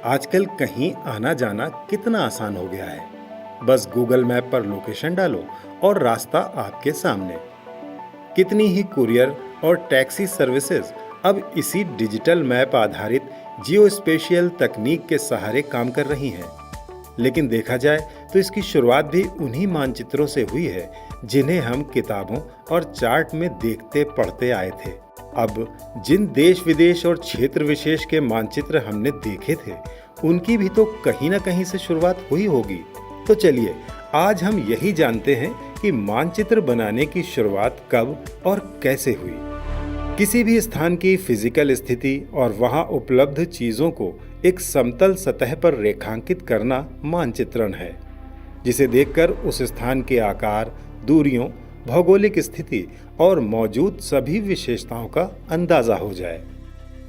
आजकल कहीं आना जाना कितना आसान हो गया है। बस गूगल मैप पर लोकेशन डालो और रास्ता आपके सामने। कितनी ही कुरियर और टैक्सी सर्विसेज अब इसी डिजिटल मैप आधारित जियो स्पेशियल तकनीक के सहारे काम कर रही हैं। लेकिन देखा जाए तो इसकी शुरुआत भी उन्हीं मानचित्रों से हुई है जिन्हें हम किताबों और चार्ट में देखते पढ़ते आए थे। अब जिन देश विदेश और क्षेत्र विशेष के मानचित्र हमने देखे थे, उनकी भी तो कहीं ना कहीं से शुरुआत हुई होगी। तो चलिए आज हम यही जानते हैं कि मानचित्र बनाने की शुरुआत कब और कैसे हुई। किसी भी स्थान की फिजिकल स्थिति और वहां उपलब्ध चीजों को एक समतल सतह पर रेखांकित करना मानचित्रण है, जिसे देखकर उस स्थान के आकार, दूरियों, भौगोलिक स्थिति और मौजूद सभी विशेषताओं का अंदाजा हो जाए।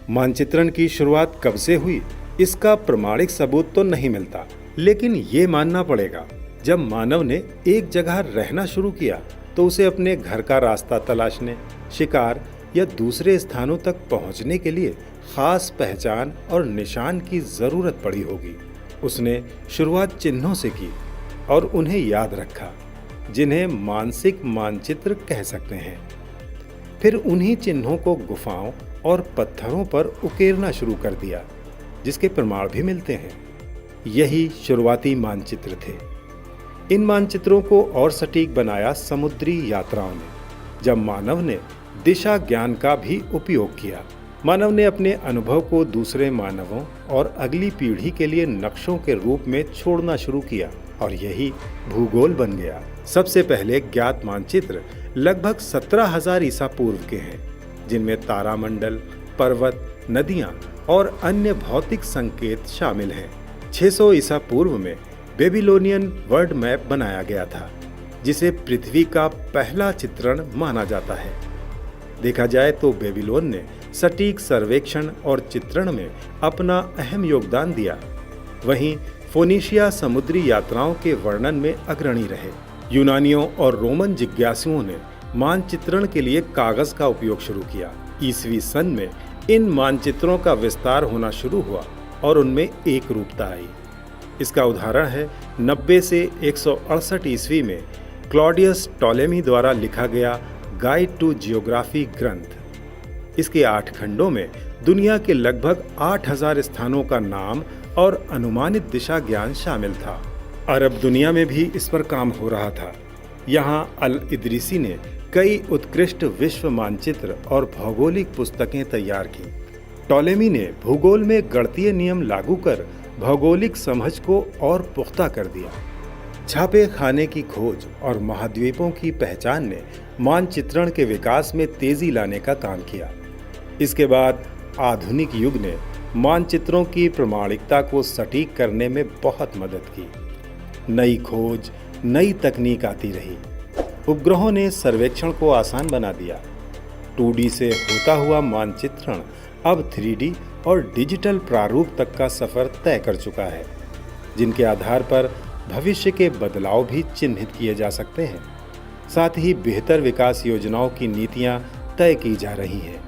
मानचित्रण की शुरुआत कब से हुई, इसका प्रमाणिक सबूत तो नहीं मिलता, लेकिन ये मानना पड़ेगा जब मानव ने एक जगह रहना शुरू किया तो उसे अपने घर का रास्ता तलाशने, शिकार या दूसरे स्थानों तक पहुंचने के लिए खास पहचान और निशान की जरूरत पड़ी होगी। उसने शुरुआत चिन्हों से की और उन्हें याद रखा, जिन्हें मानसिक मानचित्र कह सकते हैं। फिर उन्हीं चिन्हों को गुफाओं और पत्थरों पर उकेरना शुरू कर दिया, जिसके प्रमाण भी मिलते हैं। यही शुरुआती मानचित्र थे। इन मानचित्रों को और सटीक बनाया समुद्री यात्राओं ने, जब मानव ने दिशा ज्ञान का भी उपयोग किया। मानव ने अपने अनुभव को दूसरे मानवों और अगली पीढ़ी के लिए नक्शों के रूप में छोड़ना शुरू किया और यही भूगोल बन गया। सबसे पहले ज्ञात मानचित्र लगभग 17,000 ईसा पूर्व के हैं, जिनमें तारामंडल, पर्वत, नदियां और अन्य भौतिक संकेत शामिल हैं। 600 ईसा पूर्व में बेबीलोनियन वर्ल्ड मैप बनाया गया था, जिसे पृथ्वी का पहला चित्रण माना जाता है। देखा जाए तो बेबीलोन ने सटीक सर्वेक्षण और चित्रण में अपना अहम योगदान दिया। वहीं फोनीशिया समुद्री यात्राओं के वर्णन में अग्रणी रहे। यूनानियों और रोमन जिज्ञासुओं ने मानचित्रण के लिए कागज का उपयोग शुरू किया। ईसवी सन में इन मानचित्रों का विस्तार होना शुरू हुआ और उनमें एक रूपता आई। इसका उदाहरण है 90 से 168 ईस्वी में क्लॉडियस टॉलेमी द्वारा लिखा गया गाइड टू जियोग्राफी ग्रंथ। इसके 8 खंडों में दुनिया के लगभग 8,000 स्थानों का नाम और अनुमानित दिशा ज्ञान शामिल था। अरब दुनिया में भी इस पर काम हो रहा था। यहाँ अल इदरीसी ने कई उत्कृष्ट विश्व मानचित्र और भौगोलिक पुस्तकें तैयार की। टॉलेमी ने भूगोल में गणितीय नियम लागू कर भौगोलिक समझ को और पुख्ता कर दिया। छापे खाने की खोज और महाद्वीपों की पहचान ने मानचित्रण के विकास में तेजी लाने का काम किया। इसके बाद आधुनिक युग ने मानचित्रों की प्रामाणिकता को सटीक करने में बहुत मदद की। नई खोज, नई तकनीक आती रही। उपग्रहों ने सर्वेक्षण को आसान बना दिया। 2D से होता हुआ मानचित्रण अब 3D और डिजिटल प्रारूप तक का सफर तय कर चुका है, जिनके आधार पर भविष्य के बदलाव भी चिन्हित किए जा सकते हैं। साथ ही बेहतर विकास योजनाओं की नीतियां तय की जा रही हैं।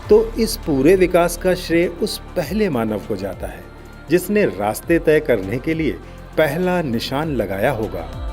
तो इस पूरे विकास का श्रेय उस पहले मानव को जाता है, जिसने रास्ते तय करने के लिए पहला निशान लगाया होगा।